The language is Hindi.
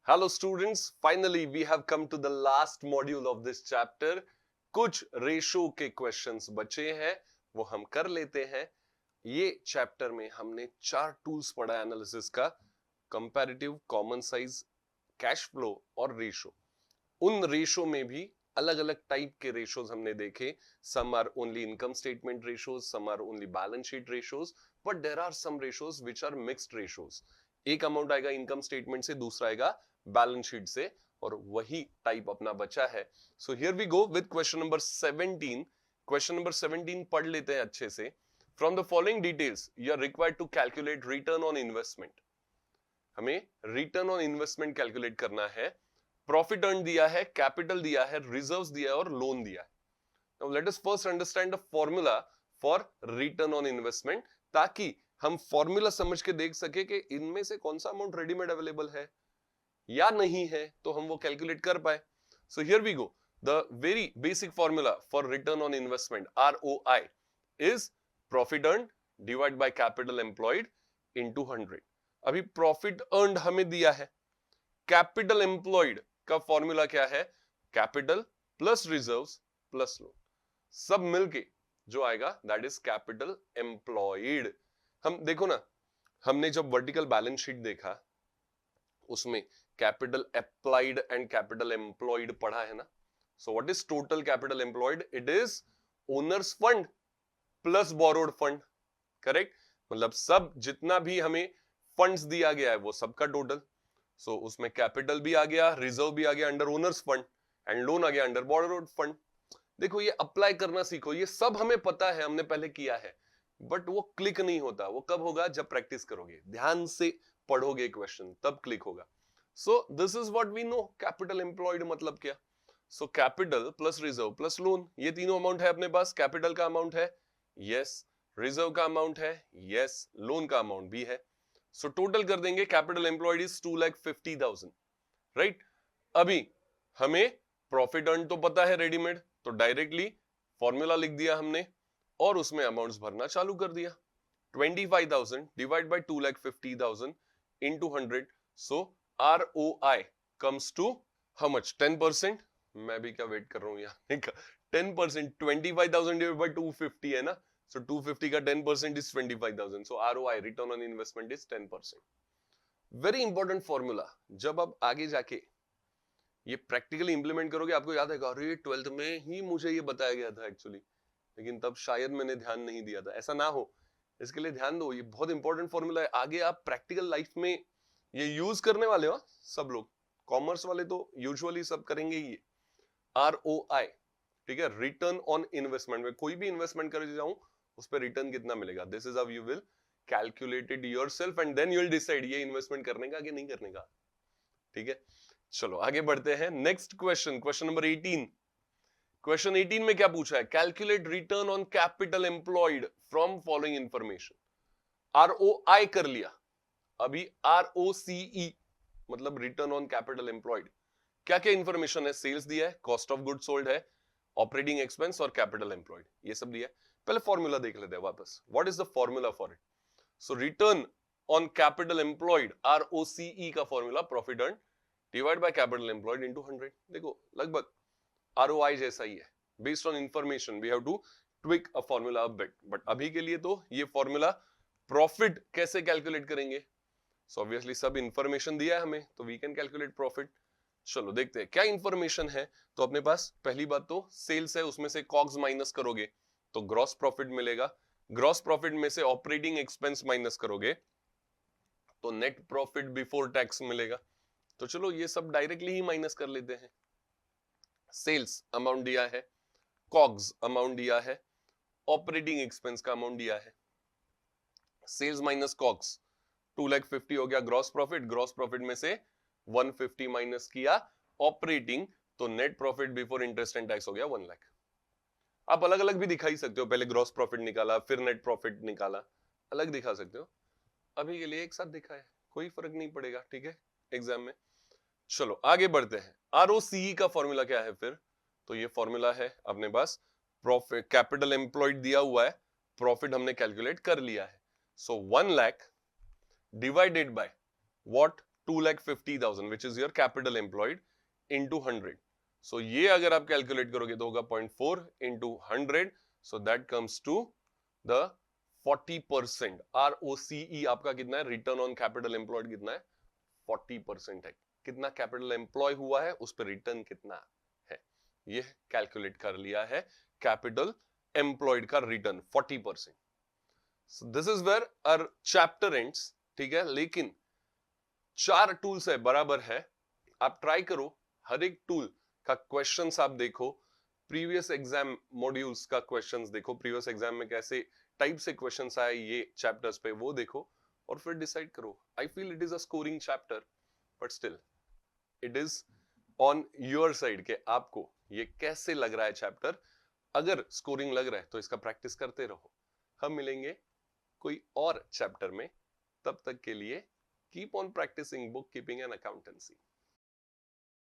Hello students, finally we have come to the last module of this chapter. कुछ रेशो के क्वेश्चंस बचे हैं, वो हम कर लेते हैं। ये चैप्टर में हमने 4 टूल्स पढ़ा एनालिसिस का, comparative, common size, cash flow और रेशो। उन रेशो में भी अलग अलग टाइप के रेशोज हमने देखे। Some are only income statement ratios, some are only balance sheet ratios, but there are some ratios which are mixed ratios. एक अमाउंट आएगा इनकम स्टेटमेंट से, दूसरा आएगा बैलेंस शीट से, और वही टाइप अपना बचा है। So here we go with question number 17। Question number 17 पढ़ लेते हैं अच्छे से। From the following details you are required to calculate return on investment. हमें रिटर्न ऑन इन्वेस्टमेंट कैलकुलेट करना है। प्रॉफिट अर्न दिया है, कैपिटल दिया है, रिजर्व्स दिया है और लोन दिया है। Now let us first understand the formula for return on investment, ताकि हम फॉर्मूला समझ के देख सके कि इनमें से कौन सा अमाउंट रेडीमेड अवेलेबल है या नहीं है, तो हम वो कैलकुलेट कर पाए। So here we go. The very basic formula for return on investment, ROI, is profit earn divide by capital employed into 100। अभी प्रॉफिट अर्न हमें दिया है, कैपिटल एम्प्लॉयड का फॉर्मूला क्या है? Capital plus reserves plus lone, सब मिलके जो आएगा दैट इज कैपिटल एम्प्लॉयड। हम देखो ना, हमने जब वर्टिकल बैलेंस शीट देखा उसमें capital applied and capital employed पढ़ा है ना। So what is total capital employed? It is owner's fund plus borrowed fund, correct? मतलब सब जितना भी हमें फंड्स दिया गया है वो सबका टोटल। सो उसमें कैपिटल भी आ गया, रिजर्व भी आ गया under owners fund, and loan आ गया अंडर बोरोड फंड। देखो ये अप्लाई करना सीखो, ये सब हमें पता है, हमने पहले किया है, बट वो क्लिक नहीं होता। वो कब होगा? जब प्रैक्टिस करोगे, ध्यान से पढ़ोगे क्वेश्चन, तब क्लिक होगा। So this is what we know, capital employed मतलब क्या। So capital plus reserve plus loan, ये तीनों अमाउंट है अपने पास। कैपिटल का अमाउंट है, यस। रिजर्व का अमाउंट है, यस। लोन का अमाउंट भी है। सो टोटल कर देंगे, कैपिटल एम्प्लॉयड इज 2,50,000, राइट? अभी हमें प्रॉफिट अर्न तो पता है रेडीमेड, तो डायरेक्टली फॉर्मूला लिख दिया हमने और उसमें अमाउंट्स भरना चालू कर दिया। 25,000 divide by 2,50,000 into 100। So ROI comes to how much? 10%। मैं भी क्या वेट कर रहा हूं यहाँ का 10%। 25,000 डिवाइड बाय 250 है ना, सो 250 का 10% is 25,000। So ROI, return on investment, is 10%। Very important formula. जब आप आगे जाके ये प्रैक्टिकली इंप्लीमेंट करोगे, आपको याद आएगा, अरे 12th में ही मुझे ये बताया गया था एक्चुअली, लेकिन तब शायद मैंने ध्यान नहीं दिया था। ऐसा ना हो, इसके लिए ध्यान दो। ये बहुत इंपॉर्टेंट फॉर्मूला है, आगे आप प्रैक्टिकल लाइफ में ये यूज करने वाले हो। सब लोग, कॉमर्स वाले तो यूजुअली सब करेंगे ही। ROI, ठीक है, रिटर्न ऑन इन्वेस्टमेंट। में कोई भी इन्वेस्टमेंट कर जाऊं, उस पर रिटर्न कितना मिलेगा, this is how you will calculate it yourself, and then you will decide ये इन्वेस्टमेंट करने का कि नहीं करने का। ठीक है, चलो आगे बढ़ते हैं। Next question, question number 18। Question 18 में क्या पूछा है? Calculate return on capital employed from following information. ROI कर लिया, अभी ROCE मतलब रिटर्न ऑन कैपिटल एम्प्लॉयड। क्या क्या इंफॉर्मेशन है? सेल्स दिया है, कॉस्ट ऑफ गुड सोल्ड है, ऑपरेटिंग एक्सपेंस और कैपिटल एम्प्लॉयड, ये सब दिया है। पहले फॉर्मूला देख लेते हैं वापस। What is the formula for it? So return on capital employed, ROCE का formula profit earn divide by capital employed into 100। देखो लगभग ROI जैसा ही है। Based on information we have to tweak a formula a bit, but अभी के लिए तो ये फॉर्मूला। प्रॉफिट कैसे कैलकुलेट करेंगे? सो ऑब्वियसली सब इंफॉर्मेशन दिया है हमें, तो वी कैन कैलकुलेट प्रॉफिट। चलो देखते हैं क्या इंफॉर्मेशन है। तो अपने पास पहली बात तो सेल्स है, उसमें से कॉग्स माइनस करोगे तो ग्रॉस प्रॉफिट मिलेगा। ग्रॉस प्रॉफिट में से ऑपरेटिंग एक्सपेंस माइनस करोगे तो नेट प्रॉफिट बिफोर टैक्स मिलेगा। तो चलो ये सब डायरेक्टली ही माइनस कर लेते हैं। सेल्स अमाउंट दिया है, कॉग्स अमाउंट दिया है, ऑपरेटिंग एक्सपेंस का अमाउंट दिया है। सेल्स माइनस कॉग्स 2,50,000 हो गया ग्रॉस प्रॉफिट। ग्रॉस प्रॉफिट में से 150 माइनस किया ऑपरेटिंग, तो net profit before interest and tax हो गया 1 लाख। आप अलग अलग भी दिखा ही सकते हो, पहले ग्रॉस प्रॉफिट निकाला फिर नेट प्रॉफिट निकाला, अलग दिखा सकते हो। अभी के लिए एक साथ दिखा है, कोई फर्क नहीं पड़ेगा, ठीक है, एग्जाम में। चलो आगे बढ़ते हैं। ROCE का फॉर्मूला क्या है फिर? तो ये फॉर्मूला है अपने पास, प्रॉफिट कैपिटल एम्प्लॉयड दिया हुआ है, प्रॉफिट हमने कैलकुलेट कर लिया है। सो 1 lakh divided by what? 2,50,000 which is your capital employed into 100. So ये अगर आप कैलकुलेट करोगे तो होगा 0.4 into 100. So that comes to the 40%. ROCE आपका कितना है? रिटर्न ऑन कैपिटल एम्प्लॉयड कितना है? 40% है. कितना कैपिटल एम्प्लॉय हुआ है उस पर रिटर्न कितना है, ये कैलकुलेट कर लिया है. कैपिटल एम्प्लॉयड का return 40%. So this is where our chapter ends. ठीक है, लेकिन 4 टूल्स है, बराबर है. आप ट्राई करो, हर एक टूल का क्वेश्चंस आप देखो, प्रीवियस एग्जाम मॉड्यूल्स का क्वेश्चंस देखो, प्रीवियस एग्जाम में कैसे टाइप से क्वेश्चंस आए ये चैप्टर्स पे, वो देखो और फिर डिसाइड करो. I feel it is a scoring chapter, but still it is on your side के आपको ये कैसे लग रहा है चैप्टर. अगर स्कोरिंग लग रहा है तो इसका प्रैक्टिस करते रहो. हम मिलेंगे कोई और चैप्टर में, तब तक के लिए keep on practising book keeping and accountancy.